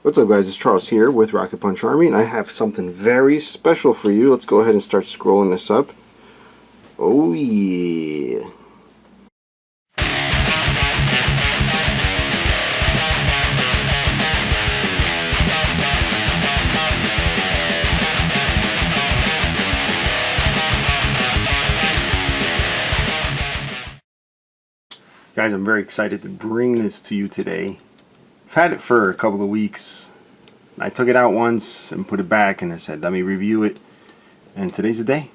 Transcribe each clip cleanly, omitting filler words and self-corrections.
What's up, guys? It's Charles here with Rocket Punch Army, and I have something very special for you. Let's go ahead and start scrolling this up. Oh yeah. Guys, I'm very excited to bring this to you today. I've had it for a couple of weeks. I took it out once and put it back, and I said, let me review it. And today's the day.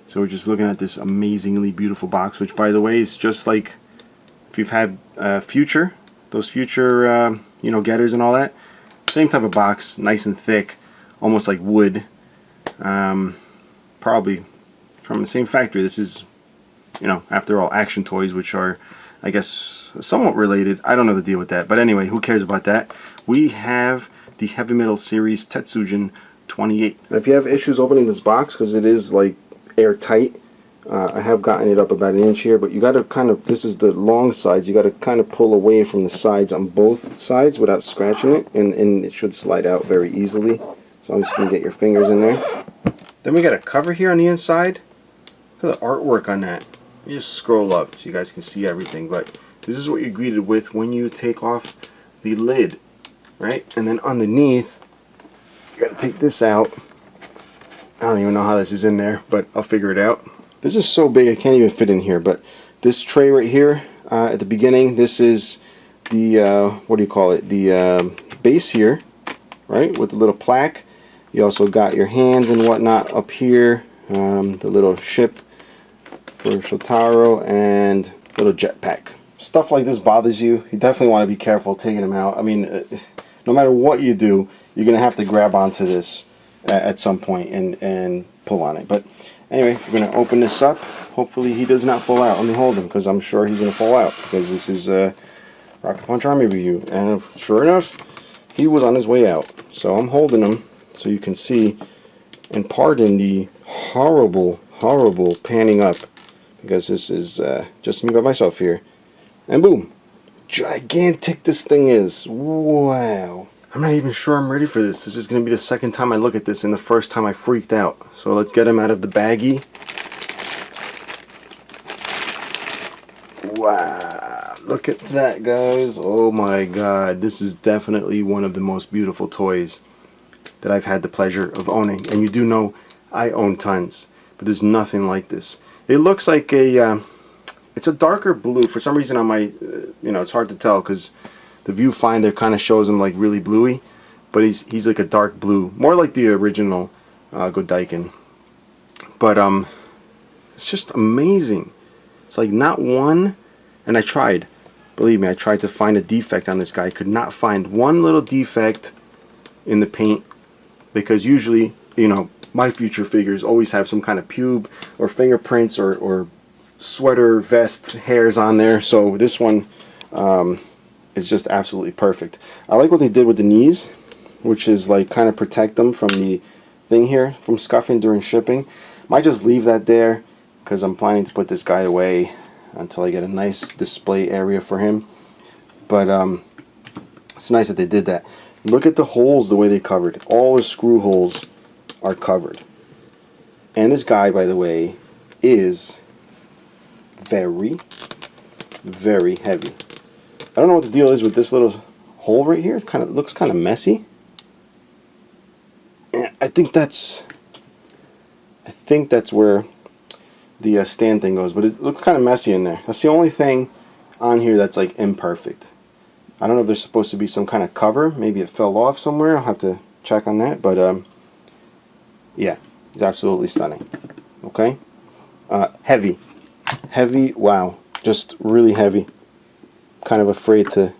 So we're just looking at this amazingly beautiful box, which, by the way, is just like if you've had Future, those Future, getters and all that. Same type of box, nice and thick, almost like wood. Probably from the same factory. This is, after all, Action Toys, which are, I guess, somewhat related. I don't know the deal with that. But anyway, who cares about that? We have the Heavy Metal series Tetsujin 28. Now, if you have issues opening this box, because it is like airtight, I have gotten it up about an inch here, but you got to kind of, this is the long sides, you got to kind of pull away from the sides on both sides without scratching it, and it should slide out very easily. So I'm just going to get your fingers in there. Then we got a cover here on the inside. Look at the artwork on that. You just scroll up so you guys can see everything, but this is what you're greeted with when you take off the lid, right? And then underneath, you got to take this out. I don't even know how this is in there, but I'll figure it out. This is so big I can't even fit in here, but this tray right here at the beginning, this is the, the base here, right, with the little plaque. You also got your hands and whatnot up here, the little ship for Shotaro, and little jetpack. Stuff like this bothers you. You definitely want to be careful taking them out. I mean, no matter what you do, you're going to have to grab onto this at some point and pull on it. But anyway, we're going to open this up. Hopefully he does not fall out. Let me hold him, because I'm sure he's going to fall out, because this is Rocket Punch Army review. And sure enough, he was on his way out. So I'm holding him so you can see, and pardon the horrible panning up, because this is just me by myself here. And boom, gigantic this thing is. Wow. I'm not even sure I'm ready for this. This is going to be the second time I look at this and the first time I freaked out. So let's get him out of the baggie. Wow, look at that, guys. Oh my god, this is definitely one of the most beautiful toys that I've had the pleasure of owning. And you do know I own tons, but there's nothing like this. It looks like a, it's a darker blue. For some reason on my, it's hard to tell because the viewfinder kind of shows him like really bluey, but he's like a dark blue, more like the original Godaiken. But it's just amazing. It's like not one, and I tried, believe me, I tried to find a defect on this guy. I could not find one little defect in the paint, because usually, my Future figures always have some kind of pube or fingerprints or sweater vest hairs on there. So this one is just absolutely perfect. I like what they did with the knees, which is like kind of protect them from the thing here from scuffing during shipping. Might just leave that there because I'm planning to put this guy away until I get a nice display area for him. But it's nice that they did that. Look at the holes, the way they covered. All the screw holes are covered. And this guy, by the way, is very heavy. I don't know what the deal is with this little hole right here. It looks kind of messy. And I think that's where the stand thing goes, but it looks kind of messy in there. That's the only thing on here that's like imperfect. I don't know if there's supposed to be some kind of cover. Maybe it fell off somewhere. I'll have to check on that. But yeah, it's absolutely stunning. Okay, heavy, wow, just really heavy. Kind of afraid to,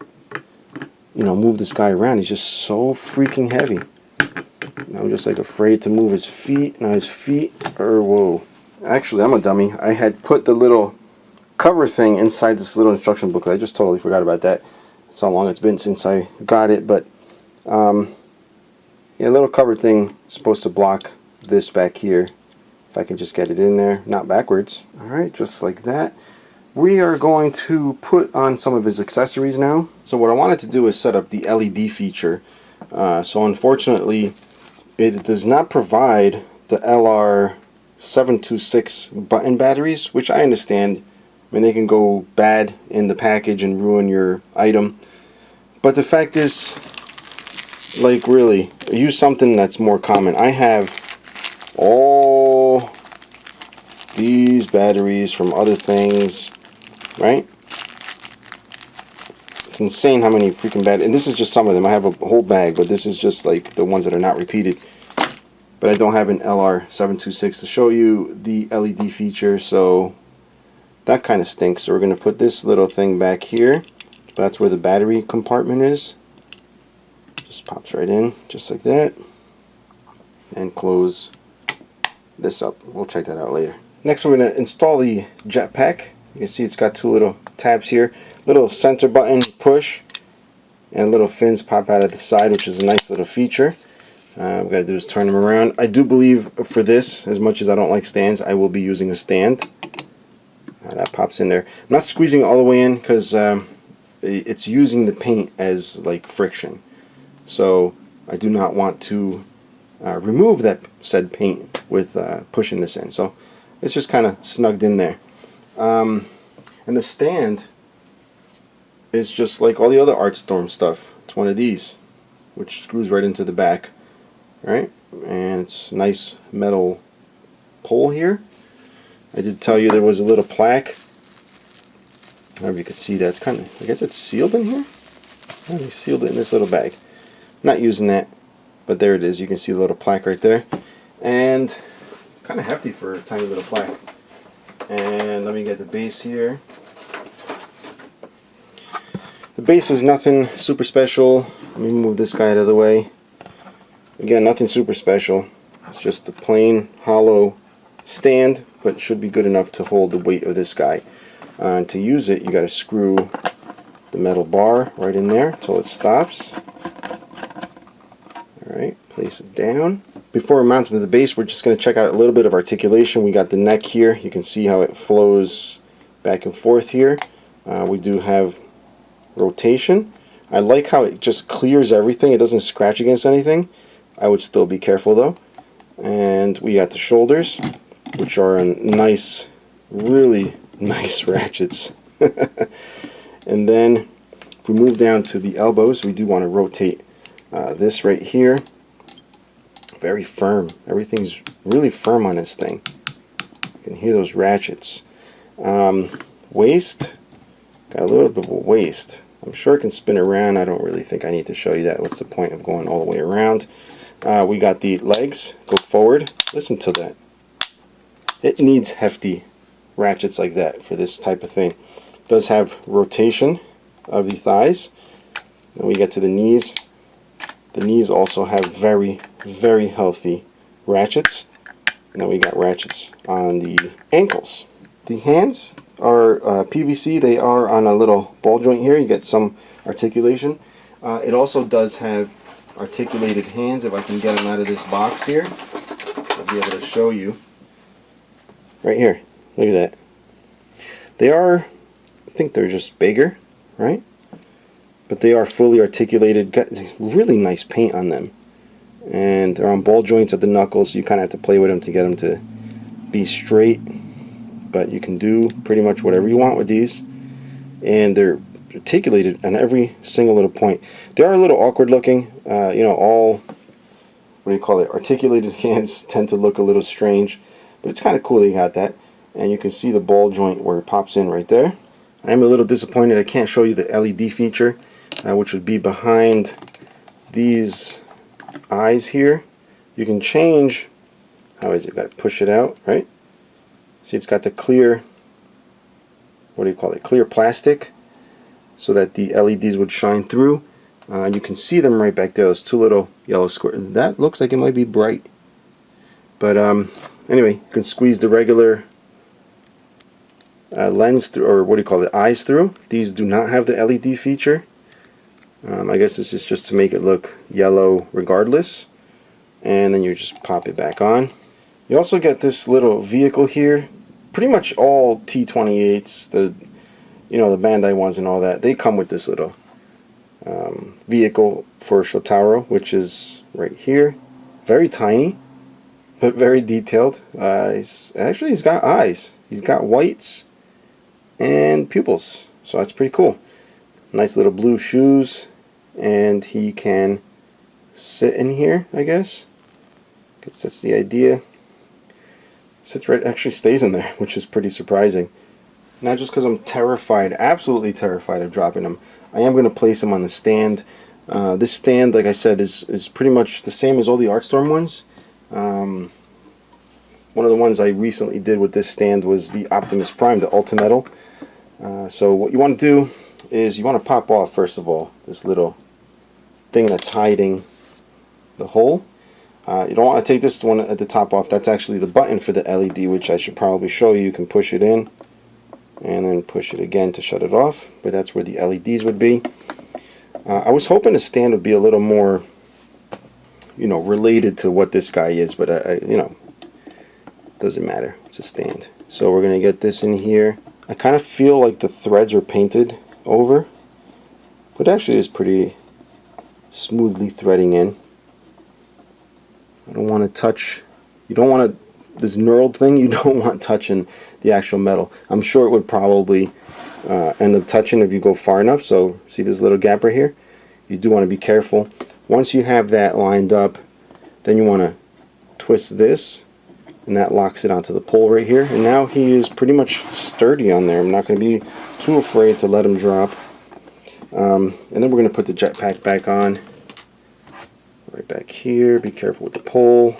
move this guy around. He's just so freaking heavy. And I'm just like afraid to move his feet. Now his feet are, whoa. Actually, I'm a dummy. I had put the little cover thing inside this little instruction booklet. I just totally forgot about that. That's how long it's been since I got it. But yeah, a little cover thing is supposed to block this back here. If I can just get it in there, not backwards. Alright, just like that. We are going to put on some of his accessories now. So what I wanted to do is set up the LED feature. So unfortunately, it does not provide the LR726 button batteries, which I understand. I mean, they can go bad in the package and ruin your item. But the fact is, like, really, use something that's more common. I have all these batteries from other things, right? It's insane how many freaking batteries. And this is just some of them. I have a whole bag, but this is just like the ones that are not repeated. But I don't have an LR726 to show you the LED feature, so that kind of stinks. So we're going to put this little thing back here. That's where the battery compartment is. Just pops right in, just like that. And close this up. We'll check that out later. Next, we're going to install the Jetpack. You can see it's got two little tabs here. Little center button push, and little fins pop out of the side, which is a nice little feature. What we've got to do is turn them around. I do believe for this, as much as I don't like stands, I will be using a stand. That pops in there. I'm not squeezing it all the way in because it's using the paint as like friction. So I do not want to remove that said paint with pushing this in. So it's just kind of snugged in there. And the stand is just like all the other ArtStorm stuff. It's one of these, which screws right into the back, right? And it's a nice metal pole here. I did tell you there was a little plaque. I don't know if you can see that. It's kind of, I guess it's sealed in here. Oh, they sealed it in this little bag. Not using that, but there it is. You can see the little plaque right there. And kind of hefty for a tiny little plaque. And let me get the base here. The base is nothing super special. Let me move this guy out of the way. Again, nothing super special. It's just a plain hollow stand, but should be good enough to hold the weight of this guy. And to use it, you got to screw the metal bar right in there until it stops. Alright, place it down. Before we mount to the base, we're just going to check out a little bit of articulation. We got the neck here. You can see how it flows back and forth here. We do have rotation. I like how it just clears everything. It doesn't scratch against anything. I would still be careful though. And we got the shoulders, which are on nice, really nice ratchets. And then if we move down to the elbows, we do want to rotate this right here. Very firm. Everything's really firm on this thing. You can hear those ratchets. Waist, got a little bit of a waist. I'm sure it can spin around. I don't really think I need to show you that. What's the point of going all the way around? We got the legs, go forward. Listen to that. It needs hefty ratchets like that for this type of thing. It does have rotation of the thighs. Then we get to the knees. The knees also have very, very healthy ratchets. And then we got ratchets on the ankles. The hands are PVC. They are on a little ball joint here. You get some articulation. It also does have articulated hands. If I can get them out of this box here, I'll be able to show you. Right here. Look at that. They are, I think they're just bigger, right? But they are fully articulated. Got really nice paint on them. And they're on ball joints at the knuckles, so you kind of have to play with them to get them to be straight. But you can do pretty much whatever you want with these. And they're articulated on every single little point. They are a little awkward looking. You know, all, what do you call it, articulated hands tend to look a little strange. But it's kind of cool that you got that. And you can see the ball joint where it pops in right there. I am a little disappointed I can't show you the LED feature, which would be behind these eyes here. You can change, how is it, got to push it out, right? See, it's got the clear, what do you call it, clear plastic, so that the LEDs would shine through. You can see them right back there, those two little yellow squares. That looks like it might be bright. But anyway, you can squeeze the regular lens through, or what do you call it, eyes through. These do not have the LED feature. I guess this is just to make it look yellow regardless. And then you just pop it back on. You also get this little vehicle here. pretty much all T28s, the Bandai ones and all that, they come with this little vehicle for Shotaro, which is right here. Very tiny, but very detailed. He's got eyes. He's got whites and pupils, so that's pretty cool. Nice little blue shoes, and he can sit in here, I guess. That's the idea. Sits right, actually stays in there, which is pretty surprising. Not just because I'm terrified, absolutely terrified of dropping him. I am going to place him on the stand. This stand, like I said, is pretty much the same as all the Artstorm ones. One of the ones I recently did with this stand was the Optimus Prime, the Ultimetal. So what you want to do is you want to pop off, first of all, this little thing that's hiding the hole. You don't want to take this one at the top off. That's actually the button for the LED, which I should probably show you. You can push it in and then push it again to shut it off, but that's where the LEDs would be. I was hoping the stand would be a little more, related to what this guy is, but doesn't matter. It's a stand. So we're going to get this in here. I kind of feel like the threads are painted over, but actually it's pretty smoothly threading in. I don't want to touch, this knurled thing, you don't want touching the actual metal. I'm sure it would probably end up touching if you go far enough. So see this little gap right here? You do want to be careful. Once you have that lined up, then you want to twist this, and that locks it onto the pole right here. And now he is pretty much sturdy on there. I'm not going to be too afraid to let him drop. And then we're going to put the jetpack back on. Right back here. Be careful with the pole.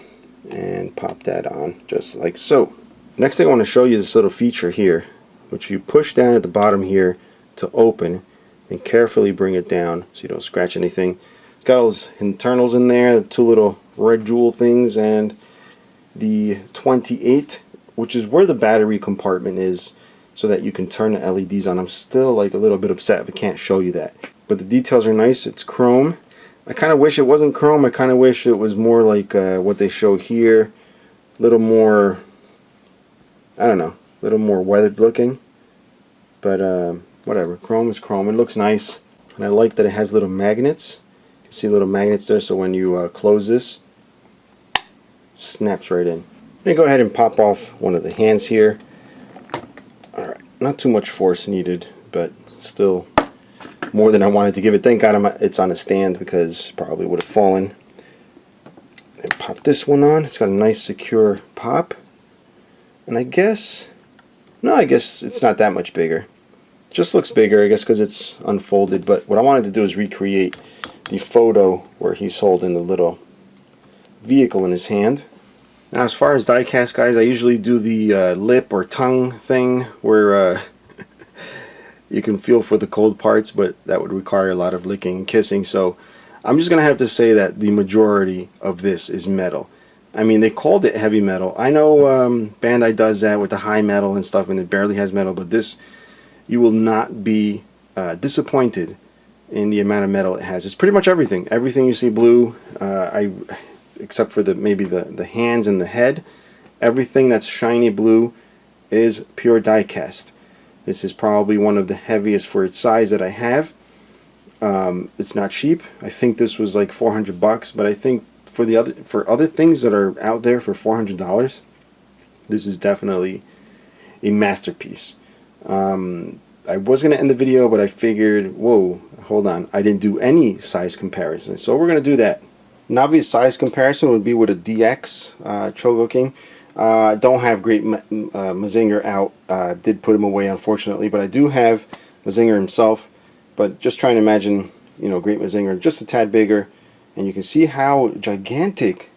And pop that on, just like so. Next thing I want to show you is this little feature here, which you push down at the bottom here to open, and carefully bring it down so you don't scratch anything. It's got all those internals in there, the two little red jewel things, and the 28, which is where the battery compartment is, so that you can turn the LEDs on. I'm still like a little bit upset if I can't show you that, but the details are nice. It's chrome. I kind of wish it wasn't chrome. I kind of wish it was more like what they show here, a little more, I don't know, a little more weathered looking, but whatever. Chrome is chrome. It looks nice, and I like that it has little magnets. You can see little magnets there, so when you close this, it snaps right in. I'm going to go ahead and pop off one of the hands here. Alright, not too much force needed, but still more than I wanted to give it. Thank God it's on a stand, because probably would have fallen. And pop this one on. It's got a nice secure pop. And I guess it's not that much bigger. It just looks bigger, I guess, because it's unfolded. But what I wanted to do is recreate the photo where he's holding the little vehicle in his hand. Now, as far as die cast, guys, I usually do the lip or tongue thing where you can feel for the cold parts, but that would require a lot of licking and kissing. So I'm just going to have to say that the majority of this is metal. I mean, they called it heavy metal. I know Bandai does that with the high metal and stuff, and it barely has metal, but this, you will not be disappointed in the amount of metal it has. It's pretty much everything. Everything you see blue, except for maybe the hands and the head, everything that's shiny blue is pure die cast. This is probably one of the heaviest for its size that I have. It's not cheap. I think this was like $400, but I think for other things that are out there for $400, this is definitely a masterpiece. I was going to end the video, but I figured, whoa, hold on, I didn't do any size comparison, so we're going to do that. An obvious size comparison would be with a DX Chogoking. Don't have Great Mazinger out. Did put him away, unfortunately, but I do have Mazinger himself. But just trying to imagine, Great Mazinger just a tad bigger, and you can see how gigantic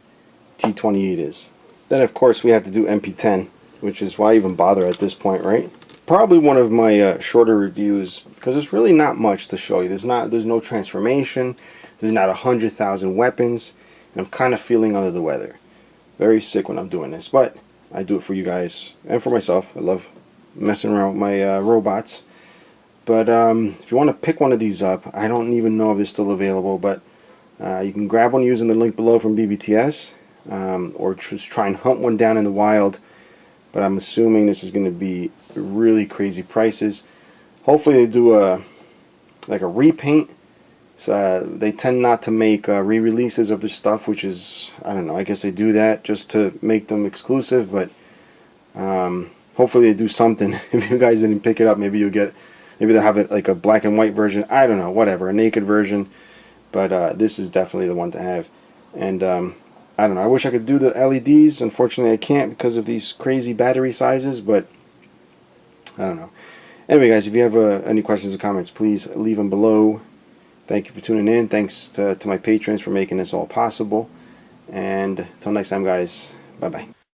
T28 is. Then, of course, we have to do MP10, which is why even bother at this point, right? Probably one of my shorter reviews, because there's really not much to show you. There's no transformation. There's not 100,000 weapons. And I'm kind of feeling under the weather. Very sick when I'm doing this, but I do it for you guys and for myself. I love messing around with my robots. But if you want to pick one of these up, I don't even know if they're still available, but you can grab one using the link below from BBTS, or just try and hunt one down in the wild. but I'm assuming this is going to be really crazy prices. Hopefully they do a repaint. So they tend not to make re-releases of their stuff, which is, I don't know, I guess they do that just to make them exclusive, but hopefully they do something. If you guys didn't pick it up, maybe they'll have it like a black and white version, I don't know, whatever, a naked version, but this is definitely the one to have. And I don't know, I wish I could do the LEDs. Unfortunately I can't because of these crazy battery sizes, but I don't know. Anyway guys, if you have any questions or comments, please leave them below. Thank you for tuning in. Thanks to my patrons for making this all possible. And until next time guys, bye bye.